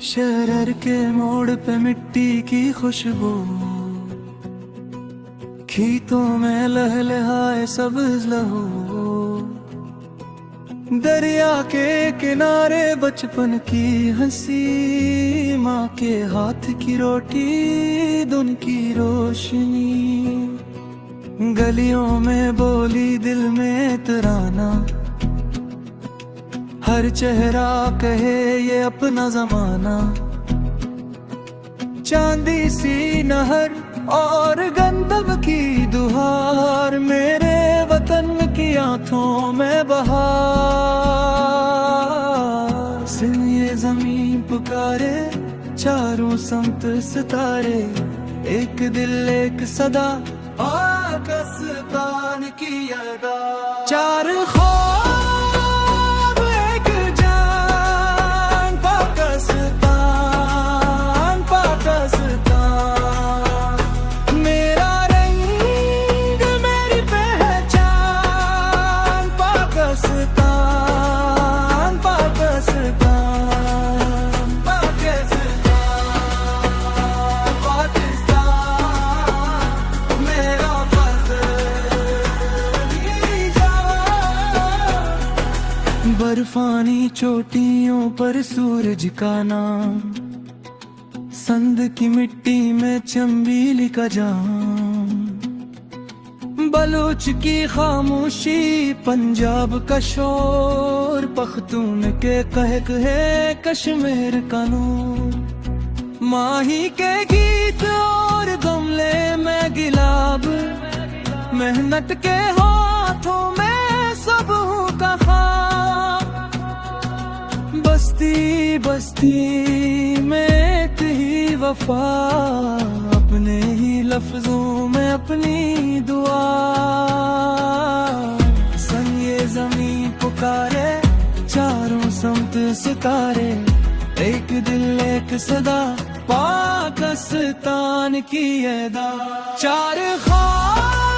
शहर के मोड़ पे मिट्टी की खुशबू, खीतों में लहलहाए सब्ज लहू, दरिया के किनारे बचपन की हंसी, माँ के हाथ की रोटी धुन की रोशनी, गलियों में बोली दिल में तराना, हर चेहरा कहे ये अपना जमाना, चांदी सी नहर और गंदम की दुहार, मेरे वतन की आंखों में बहार, सुन ये जमीन पुकारे चारों समत सितारे, एक दिल एक सदा पाकिस्तान की अदा, चार ख्वाब एक जान, पाकिस्तान पाकिस्तान, मेरा रंग मेरी पहचान, पाकिस्तान पाकिस्तान पाकिस्तान पाकिस्तान, मेरा बर्फानी चोटियों पर सूरज का नाम, संद की मिट्टी में चंबीली का जाम, बलूच की खामोशी पंजाब का शोर, पख्तून के कहक है कश्मीर का नूर, माही के गीत और गमले में गिलाब, मेहनत के हाथों में सब का ख्वाब, बस्ती बस्ती में एक ही वफा, अपने ही लफ्जों में अपनी दुआ, सन ये जमीन पुकारे चारों समत सितारे, एक दिल एक सदा पाकिस्तान की अदा, चार ख्वाब